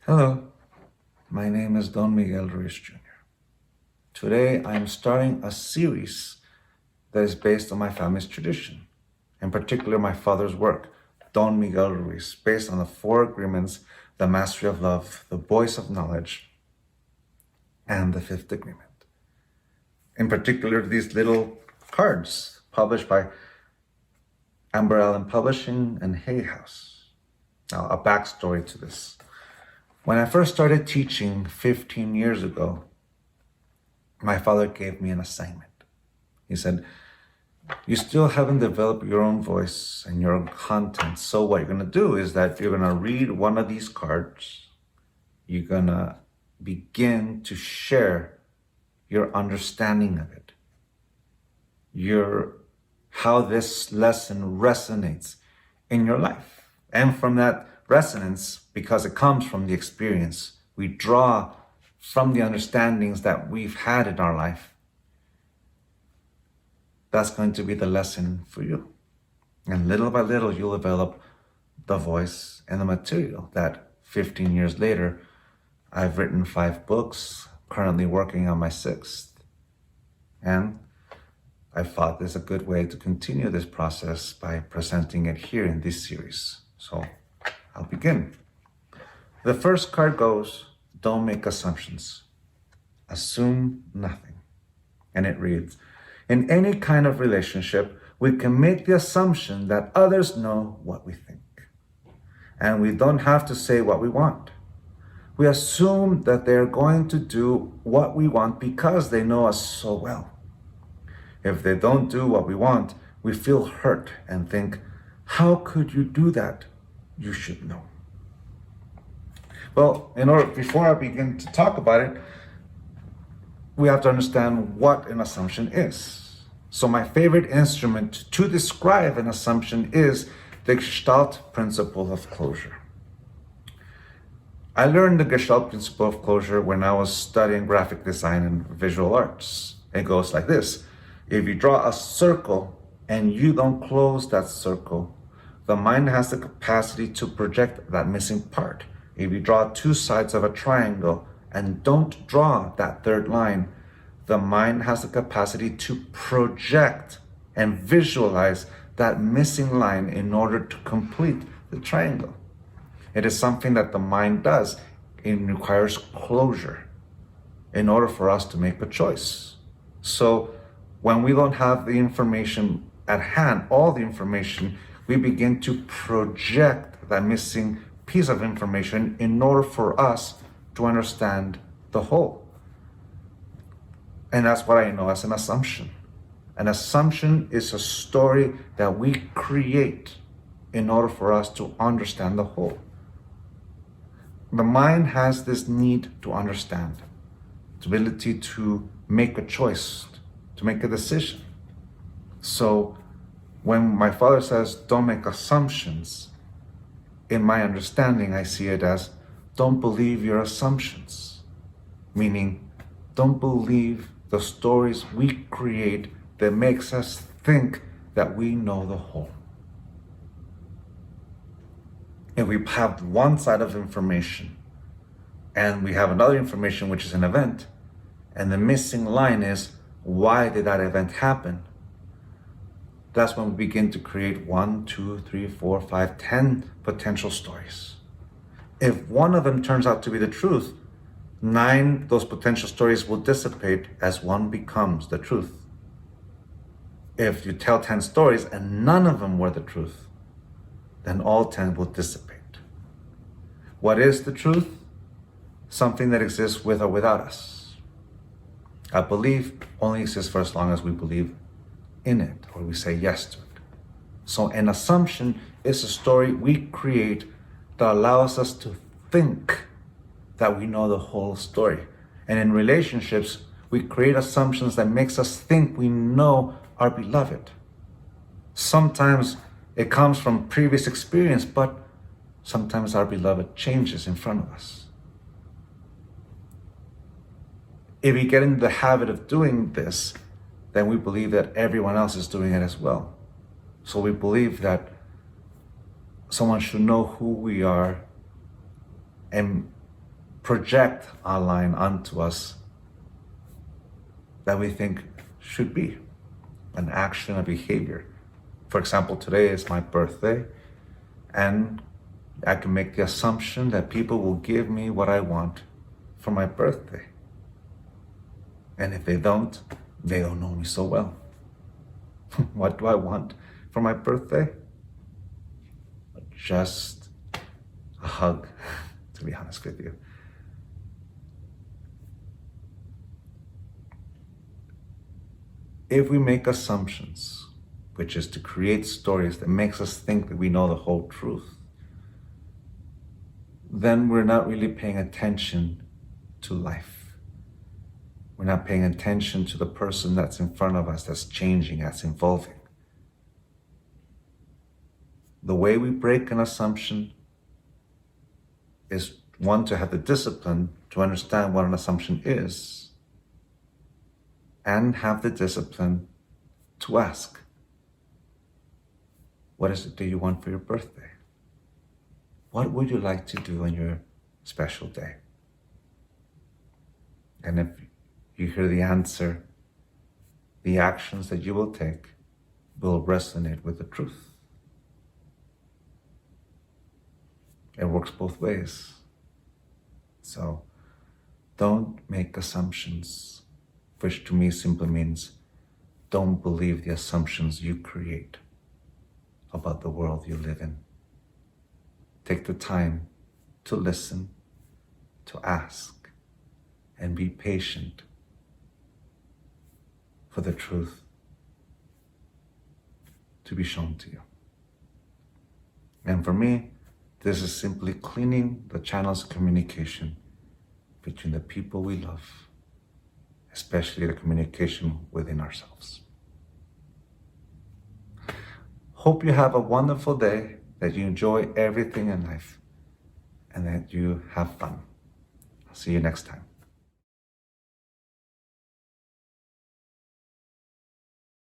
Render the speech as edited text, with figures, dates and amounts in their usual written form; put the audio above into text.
Hello, my name is Don Miguel Ruiz Jr. Today I'm starting a series that is based on my family's tradition, in particular my father's work, Don Miguel Ruiz, based on the four agreements, the mastery of love, the voice of knowledge, and the fifth agreement. In particular, these little cards published by Amber Allen Publishing and Hay House. Now, a backstory to this. When I first started teaching 15 years ago, my father gave me an assignment. He said, you still haven't developed your own voice and your own content. So what you're going to do is that you're going to read one of these cards. You're going to begin to share your understanding of it, how this lesson resonates in your life. And from that resonance, because it comes from the experience, we draw from the understandings that we've had in our life. That's going to be the lesson for you. And little by little, you'll develop the voice and the material that 15 years later, I've written 5 books, currently working on my 6th. And I thought this is a good way to continue this process by presenting it here in this series. So I'll begin. The first card goes, don't make assumptions. Assume nothing. And it reads, in any kind of relationship, we can make the assumption that others know what we think. And we don't have to say what we want. We assume that they're going to do what we want because they know us so well. If they don't do what we want, we feel hurt and think, how could you do that? You should know. Well, before I begin to talk about it, we have to understand what an assumption is. So my favorite instrument to describe an assumption is the Gestalt principle of closure. I learned the Gestalt principle of closure when I was studying graphic design and visual arts. It goes like this. If you draw a circle and you don't close that circle, the mind has the capacity to project that missing part. If you draw 2 sides of a triangle and don't draw that third line, the mind has the capacity to project and visualize that missing line in order to complete the triangle. It is something that the mind does. It requires closure in order for us to make a choice. So when we don't have the information at hand, all the information, we begin to project that missing piece of information in order for us to understand the whole. And that's what I know as an assumption. An assumption is a story that we create in order for us to understand the whole. The mind has this need to understand, the ability to make a choice, to make a decision. So when my father says, don't make assumptions, in my understanding, I see it as, don't believe your assumptions. Meaning, don't believe the stories we create that makes us think that we know the whole. If we have one side of information and we have another information which is an event, and the missing line is, why did that event happen? That's when we begin to create 1, 2, 3, 4, 5, 10 potential stories. If one of them turns out to be the truth, 9 those potential stories will dissipate as one becomes the truth. If you tell 10 stories and none of them were the truth, then all 10 will dissipate. What is the truth? Something that exists with or without us. A belief only exists for as long as we believe in it, or we say yes to it. So an assumption is a story we create that allows us to think that we know the whole story. And in relationships, we create assumptions that makes us think we know our beloved. Sometimes it comes from previous experience, but sometimes our beloved changes in front of us. If we get into the habit of doing this, then we believe that everyone else is doing it as well. So we believe that someone should know who we are and project a line onto us that we think should be an action, a behavior. For example, today is my birthday, and I can make the assumption that people will give me what I want for my birthday. And if they don't know me so well. What do I want for my birthday? Just a hug, to be honest with you. If we make assumptions, which is to create stories that makes us think that we know the whole truth, then we're not really paying attention to life. We're not paying attention to the person that's in front of us, that's changing, that's evolving. The way we break an assumption is, one, to have the discipline to understand what an assumption is, and have the discipline to ask, what is it do you want for your birthday? What would you like to do on your special day? And if you hear the answer, the actions that you will take will resonate with the truth. It works both ways. So don't make assumptions, which to me simply means don't believe the assumptions you create about the world you live in. Take the time to listen, to ask, and be patient for the truth to be shown to you. And for me, this is simply cleaning the channels of communication between the people we love, especially the communication within ourselves. Hope you have a wonderful day, that you enjoy everything in life, and that you have fun. I'll see you next time.